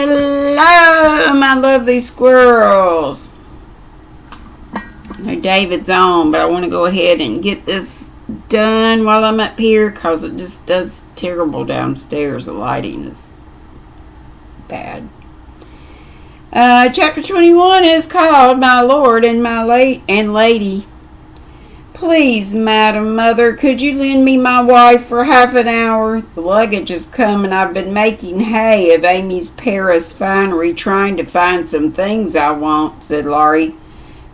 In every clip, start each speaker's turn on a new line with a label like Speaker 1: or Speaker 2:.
Speaker 1: Hello, my lovely squirrels. I know David's on, but I want to go ahead and get this done while I'm up here because it just does terrible downstairs. The lighting is bad. Chapter 21 is called My Lord and My Lady. Please, Madam Mother, could you lend me my wife for half an hour? The luggage has come and I've been making hay of Amy's Paris finery trying to find some things I want, said Laurie,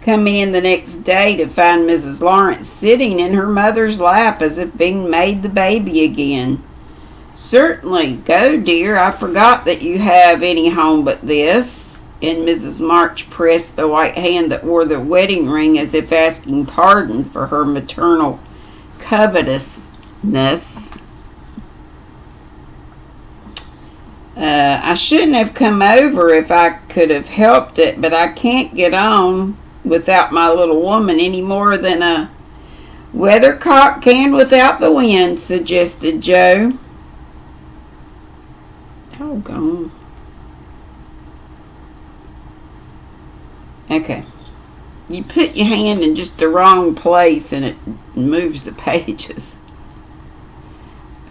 Speaker 1: coming in the next day to find Mrs. Lawrence sitting in her mother's lap as if being made the baby again. Certainly, go, dear. I forgot that you have any home but this. And Mrs. March pressed the white hand that wore the wedding ring as if asking pardon for her maternal covetousness. I shouldn't have come over if I could have helped it, but I can't get on without my little woman any more than a weathercock can without the wind, suggested Joe. Doggone. Okay. You put your hand in just the wrong place and it moves the pages.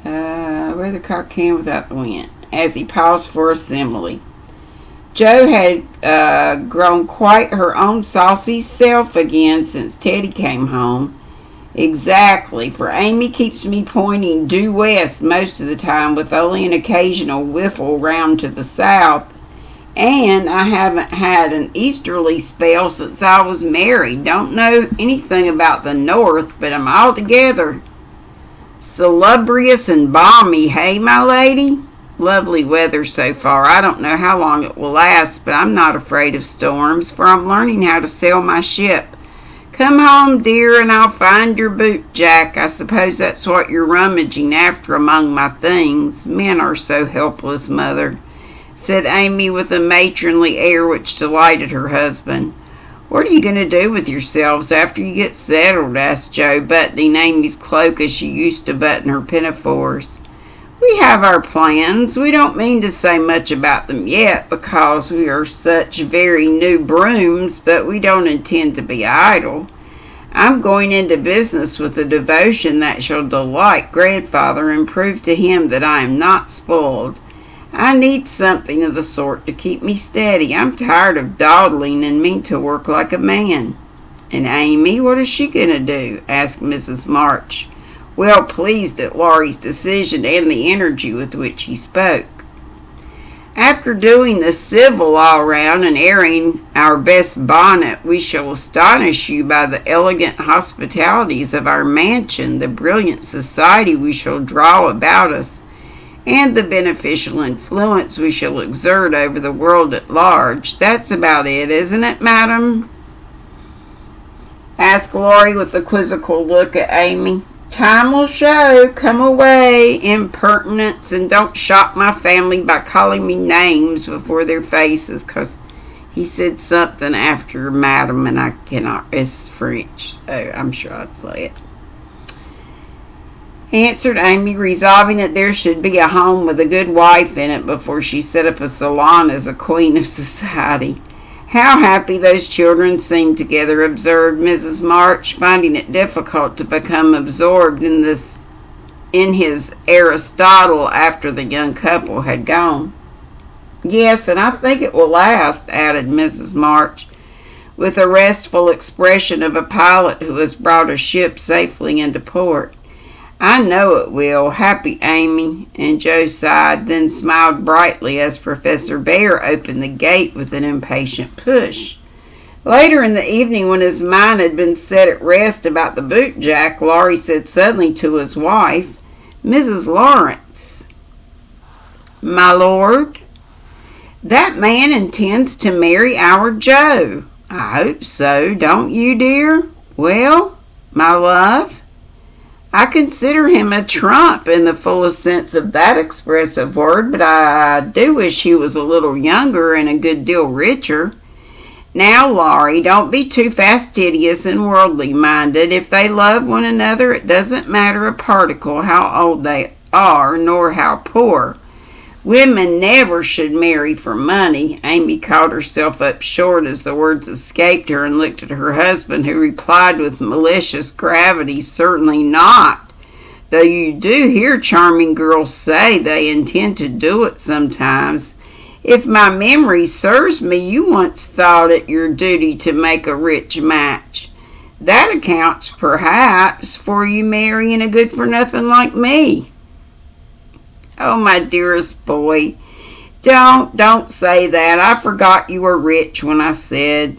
Speaker 1: Weathercock can without the wind. As he paused for a simile. Jo had grown quite her own saucy self again since Teddy came home. Exactly, for Amy keeps me pointing due west most of the time with only an occasional whiffle round to the south. And I haven't had an easterly spell since I was married. Don't know anything about the north, but I'm altogether salubrious and balmy, hey, my lady? Lovely weather so far. I don't know how long it will last, but I'm not afraid of storms, for I'm learning how to sail my ship. Come home, dear, and I'll find your boot jack. I suppose that's what you're rummaging after among my things. Men are so helpless, Mother, said Amy with a matronly air which delighted her husband. What are you going to do with yourselves after you get settled? Asked Jo, buttoning Amy's cloak as she used to button her pinafores. We have our plans. We don't mean to say much about them yet because we are such very new brooms, but we don't intend to be idle. I'm going into business with a devotion that shall delight Grandfather and prove to him that I am not spoiled. I need something of the sort to keep me steady. I'm tired of dawdling and mean to work like a man. And Amy, what is she going to do? Asked Mrs. March, well pleased at Laurie's decision and the energy with which he spoke. After doing the civil all round and airing our best bonnet, we shall astonish you by the elegant hospitalities of our mansion, the brilliant society we shall draw about us, and the beneficial influence we shall exert over the world at large. That's about it, isn't it, madam? Asked Laurie with a quizzical look at Amy. Time will show. Come away, impertinence, and don't shock my family by calling me names before their faces, because he said something after madam, and I cannot, it's French, so I'm sure I'd say it. Answered Amy, resolving that there should be a home with a good wife in it before she set up a salon as a queen of society. How happy those children seem together, observed Mrs. March, finding it difficult to become absorbed in his Aristotle after the young couple had gone. Yes, and I think it will last, added Mrs. March, with a restful expression of a pilot who has brought a ship safely into port. I know it will. Happy Amy. And Jo sighed, then smiled brightly as Professor Bear opened the gate with an impatient push. Later in the evening, when his mind had been set at rest about the boot jack, Laurie said suddenly to his wife, Mrs. Lawrence. My lord? That man intends to marry our Jo. I hope so, don't you, dear? Well, my love, I consider him a trump in the fullest sense of that expressive word, but I do wish he was a little younger and a good deal richer. Now, Laurie, don't be too fastidious and worldly-minded. If they love one another, it doesn't matter a particle how old they are, nor how poor. Women never should marry for money. Amy caught herself up short as the words escaped her and looked at her husband, who replied with malicious gravity, "Certainly not. Though you do hear charming girls say they intend to do it sometimes. If my memory serves me, you once thought it your duty to make a rich match. That accounts, perhaps, for you marrying a good-for-nothing like me." "Oh, my dearest boy, don't say that. I forgot you were rich when I said,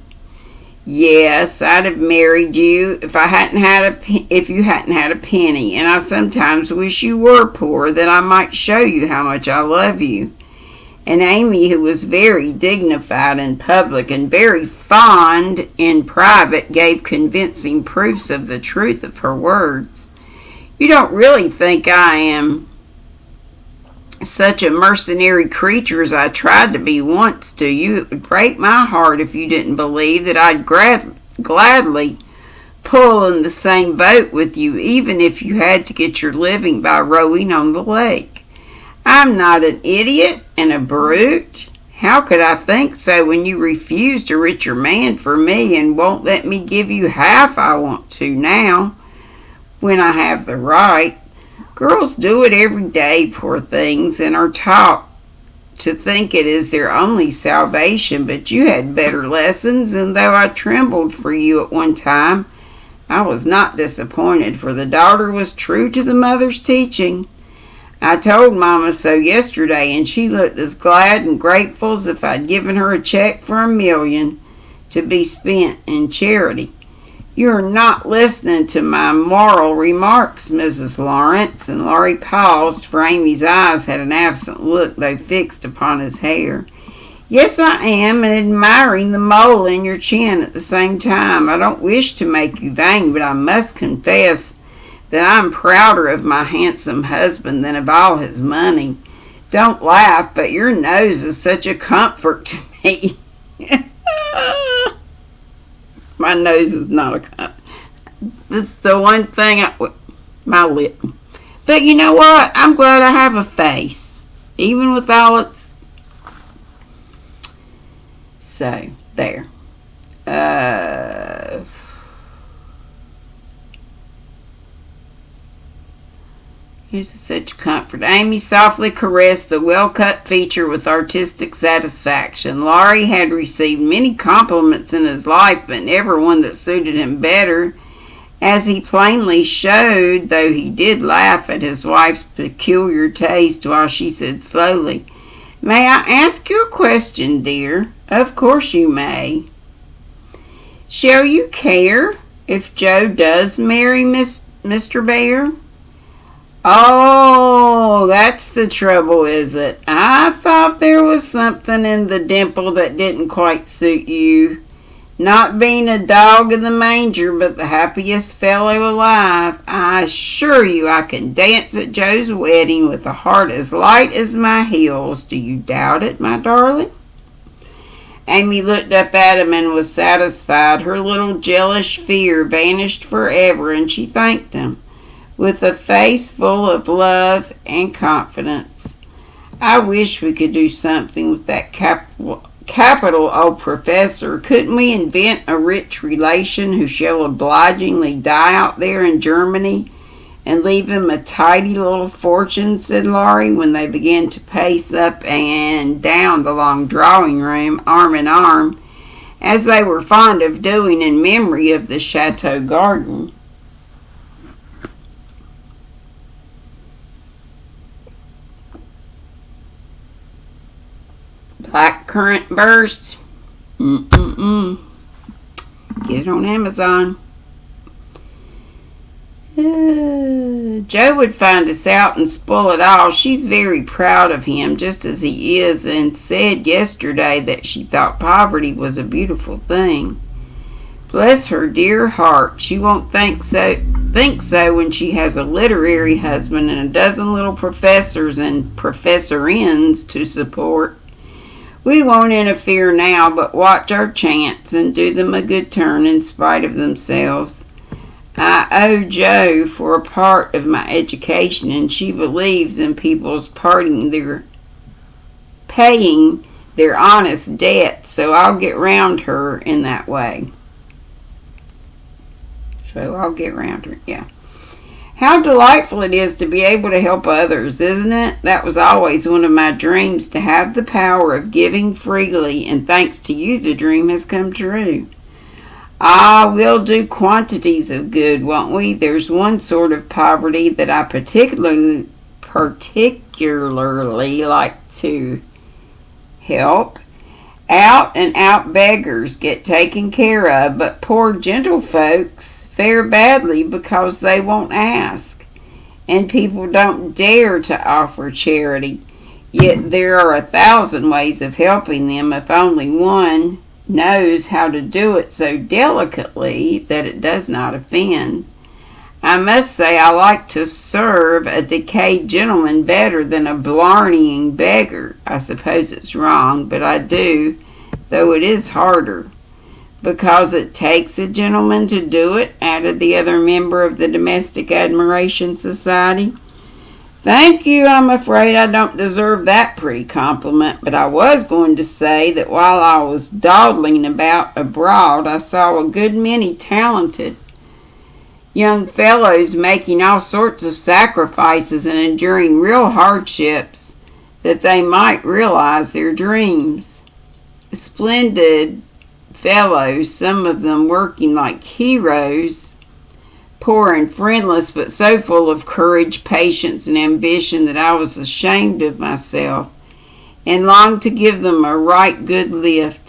Speaker 1: yes, I'd have married you if you hadn't had a penny, and I sometimes wish you were poor, that I might show you how much I love you." And Amy, who was very dignified in public and very fond in private, gave convincing proofs of the truth of her words. "You don't really think I am such a mercenary creature as I tried to be once, do you? It would break my heart if you didn't believe that I'd gladly pull in the same boat with you, even if you had to get your living by rowing on the lake. I'm not an idiot and a brute. How could I think so when you refused a richer man for me and won't let me give you half I want to now, when I have the right? Girls do it every day, poor things, and are taught to think it is their only salvation, but you had better lessons, and though I trembled for you at one time, I was not disappointed, for the daughter was true to the mother's teaching. I told Mama so yesterday, and she looked as glad and grateful as if I'd given her a check for $1 million to be spent in charity. You're not listening to my moral remarks, Mrs. Lawrence." And Laurie paused, for Amy's eyes had an absent look, though fixed upon his hair. "Yes, I am, and admiring the mole in your chin at the same time. I don't wish to make you vain, but I must confess that I'm prouder of my handsome husband than of all his money. Don't laugh, but your nose is such a comfort to me." My nose is not a comfort. This is the one thing my lip. But you know what? I'm glad I have a face, even with all its. So, there. Here's such comfort. Amy softly caressed the well-cut feature with artistic satisfaction. Laurie had received many compliments in his life, but never one that suited him better, as he plainly showed, though he did laugh at his wife's peculiar taste while she said slowly, "May I ask you a question, dear?" "Of course you may." "Shall you care if Joe does marry Mr. Bear?" "Oh, that's the trouble, is it? I thought there was something in the dimple that didn't quite suit you. Not being a dog in the manger, but the happiest fellow alive. I assure you I can dance at Joe's wedding with a heart as light as my heels. Do you doubt it, my darling?" Amy looked up at him and was satisfied. Her little jealous fear vanished forever, and she thanked him with a face full of love and confidence. "I wish we could do something with that capital old professor. Couldn't we invent a rich relation who shall obligingly die out there in Germany and leave him a tidy little fortune?" said Laurie, when they began to pace up and down the long drawing room, arm in arm, as they were fond of doing in memory of the chateau garden. Blackcurrant burst. Get it on Amazon. Joe would find us out and spoil it all. She's very proud of him, just as he is, and said yesterday that she thought poverty was a beautiful thing. Bless her dear heart, she won't think so when she has a literary husband and a dozen little professors and professorins to support. We won't interfere now, but watch our chance and do them a good turn in spite of themselves. I owe Joe for a part of my education, and she believes in people's parting their paying their honest debt, so I'll get round her in that way. Yeah. How delightful it is to be able to help others, isn't it? That was always one of my dreams, to have the power of giving freely, and thanks to you, the dream has come true. Ah, we'll do quantities of good, won't we? There's one sort of poverty that I particularly like to help. Out and out beggars get taken care of, but poor gentlefolks fare badly because they won't ask, and people don't dare to offer charity. Yet there are 1,000 ways of helping them if only one knows how to do it so delicately that it does not offend. I must say I like to serve a decayed gentleman better than a blarneying beggar. I suppose it's wrong, but I do, though it is harder. Because it takes a gentleman to do it, added the other member of the Domestic Admiration Society. Thank you, I'm afraid I don't deserve that pretty compliment, but I was going to say that while I was dawdling about abroad, I saw a good many talented young fellows making all sorts of sacrifices and enduring real hardships that they might realize their dreams. Splendid fellows, some of them working like heroes, poor and friendless, but so full of courage, patience, and ambition that I was ashamed of myself and longed to give them a right good lift.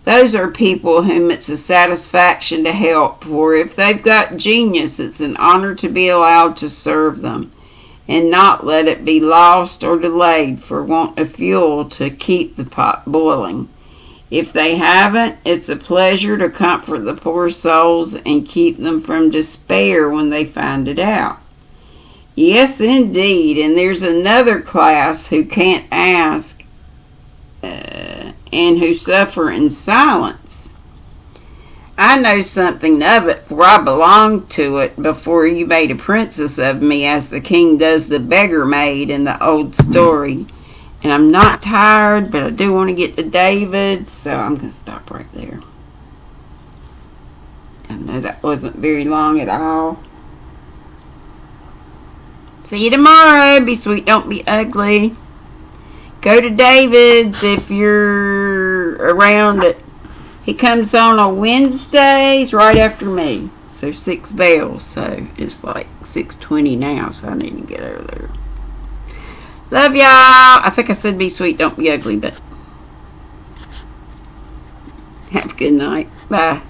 Speaker 1: Those are people whom it's a satisfaction to help, for if they've got genius, it's an honor to be allowed to serve them, and not let it be lost or delayed for want of fuel to keep the pot boiling. If they haven't, it's a pleasure to comfort the poor souls and keep them from despair when they find it out. Yes, indeed, and there's another class who can't ask, and who suffer in silence. I know something of it, for I belonged to it before you made a princess of me, as the king does the beggar maid in the old story. And I'm not tired, but I do want to get to David, so I'm going to stop right there. I know that wasn't very long at all. See you tomorrow. Be sweet, don't be ugly. Go to David's if you're around it. He comes on Wednesdays right after me. So 6 bells. So it's like 6:20 now, so I need to get over there. Love y'all. I think I said be sweet, don't be ugly, but have a good night. Bye.